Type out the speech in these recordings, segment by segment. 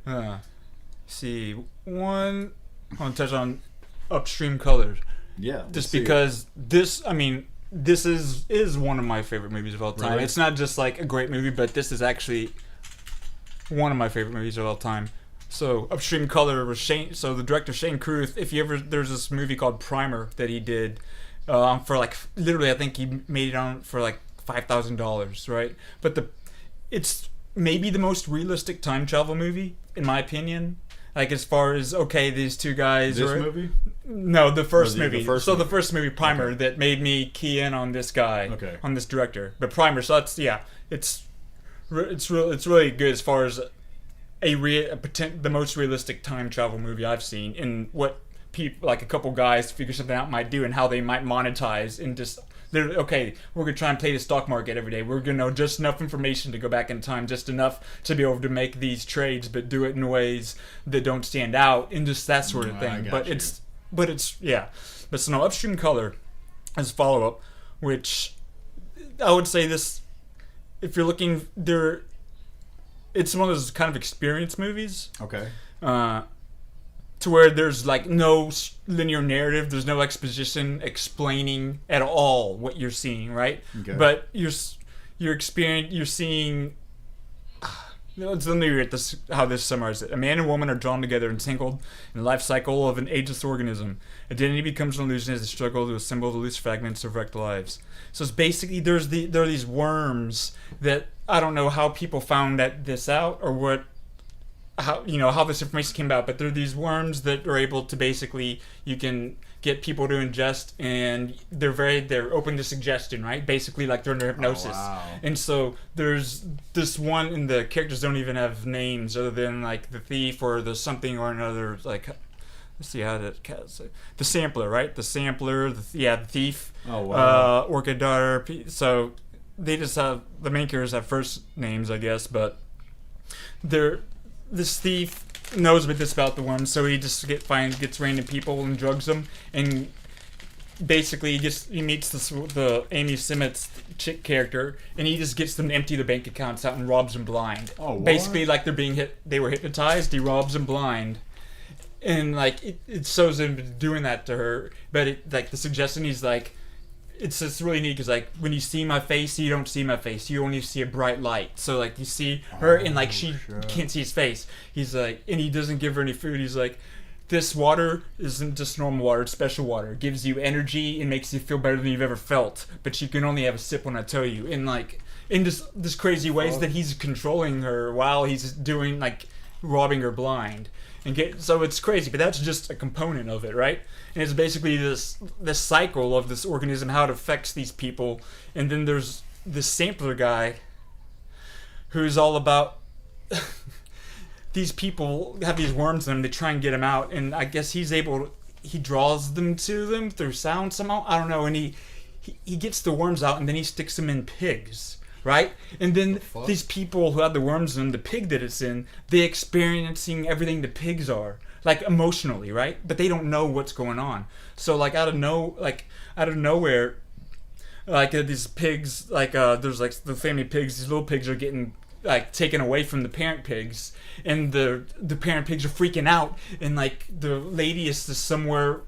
Uh, see, one, I want to touch on Upstream Colors. Yeah. Just because this, I mean, this is one of my favorite movies of all time. Really? It's not just like a great movie, but this is actually one of my favorite movies of all time. So Upstream Color was Shane. So the director Shane Carruth. If you ever, there's this movie called Primer that he did for like literally, I think he made it on for like $5,000, right? But it's maybe the most realistic time travel movie in my opinion. Like as far as these two guys. This movie? No, the first movie. The first movie, Primer, that made me key in on this guy, on this director. But Primer, so that's it's really good as far as the most realistic time travel movie I've seen, in what people like a couple guys figure something out might do and how they might monetize and just. We're gonna try and play the stock market every day. We're gonna know just enough information to go back in time, just enough to be able to make these trades, but do it in ways that don't stand out, and just that sort of thing. But so no, Upstream Color as follow up, which I would say this, if you're looking there, it's one of those kind of experience movies. Okay. To where there's like no linear narrative, there's no exposition explaining at all what you're seeing, right? Okay. But you're seeing. Let me read this, how this summarizes it. A man and woman are drawn together, entangled in the life cycle of an ageless organism. Identity becomes an illusion as they struggle to assemble the loose fragments of wrecked lives. So it's basically there are these worms that I don't know how people found this out or how this information came about, but there are these worms that are able to basically, you can get people to ingest, and they're open to suggestion, right? Basically, like they're under hypnosis. Oh, wow. And so there's this one, and the characters don't even have names other than like the thief or the something or another. Like, let's see how the sampler, right? The sampler, the thief. Oh wow. Orchid daughter. So they just have, the main characters have first names, I guess, but this thief knows about the worms, so he just gets random people and drugs them, and basically he meets the Amy Simmett's chick character, and he just gets them to empty their bank accounts out and robs them blind. Oh, what? Basically, like they were hypnotized. He robs them blind, and like it shows him doing that to her. But the suggestion, he's like, it's just really neat because like when you see my face, you don't see my face. You only see a bright light. So like you see her and like she can't see his face. He's like, and he doesn't give her any food. He's like, this water isn't just normal water, it's special water. It gives you energy and makes you feel better than you've ever felt. But you can only have a sip when I tell you. And like in this crazy ways that he's controlling her while he's doing like robbing her blind. So it's crazy, but that's just a component of it, right? And it's basically this cycle of this organism, how it affects these people. And then there's this sampler guy who's all about these people have these worms in them. They try and get them out, and I guess he draws them to them through sound somehow. I don't know. And he gets the worms out, and then he sticks them in pigs. Right? And then these people who have the worms in the pig that it's in, they're experiencing everything the pigs are, like emotionally, right? But they don't know what's going on. So like out of nowhere, like these pigs, like there's like the family pigs, these little pigs are getting like taken away from the parent pigs, and the parent pigs are freaking out, and like the lady is just somewhere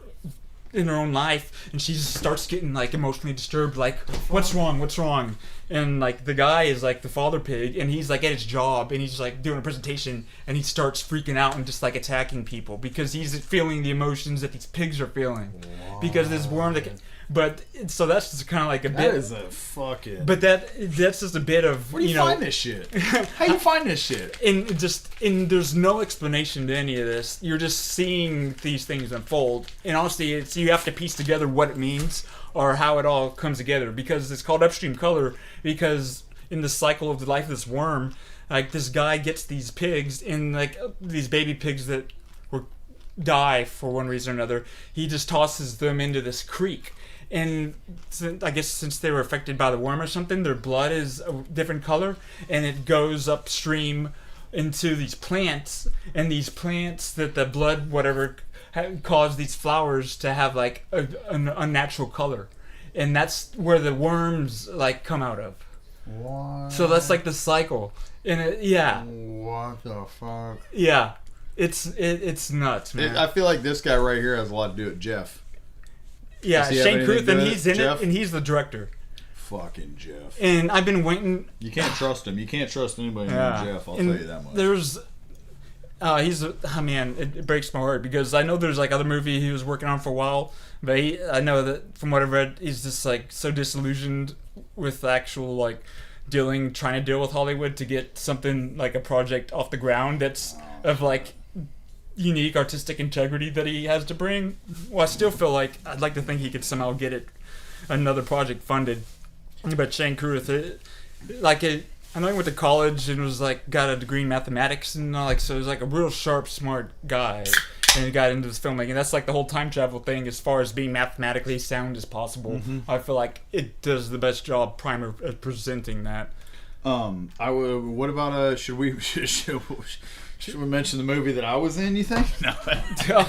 in her own life, and she just starts getting like emotionally disturbed, like what's wrong, and like the guy is like the father pig, and he's like at his job, and he's like doing a presentation, and he starts freaking out and just like attacking people because he's feeling the emotions that these pigs are feeling. Wow. Because this worm so that's just kind of like a bit. That is a fucking. But that's just a bit of. Where do you find this shit? How you find this shit? And there's no explanation to any of this. You're just seeing these things unfold, and honestly, you have to piece together what it means or how it all comes together, because it's called Upstream Color, because in the cycle of the life of this worm, like this guy gets these pigs, and like these baby pigs that die for one reason or another, he just tosses them into this creek. And I guess since they were affected by the worm or something, their blood is a different color, and it goes upstream into these plants, and these plants that the blood whatever cause these flowers to have like an unnatural color, and that's where the worms like come out of. What? So that's like the cycle. And What the fuck? yeah, it's nuts, man. I feel like this guy right here has a lot to do with Jeff. Yeah, Does he have Shane anything Carruth, to and do with he's in Jeff? it, and he's the director. Fucking Jeff. And I've been waiting. You can't trust him. You can't trust anybody Yeah. named Jeff. I'll And tell you that much. There's, man, it breaks my heart because I know there's like other movie he was working on for a while, but I know that from what I've read, he's just like so disillusioned with the actual like trying to deal with Hollywood to get something like a project off the ground that's of like unique artistic integrity that he has to bring. Well, I still feel like I'd like to think he could somehow get another project funded. But Shane Carruth, I know he went to college and was like got a degree in mathematics and all, like so he was like a real sharp, smart guy, and he got into this filmmaking. That's like the whole time travel thing, as far as being mathematically sound as possible. Mm-hmm. I feel like it does the best job primer at presenting that. What about should we mention the movie that I was in? You think? No.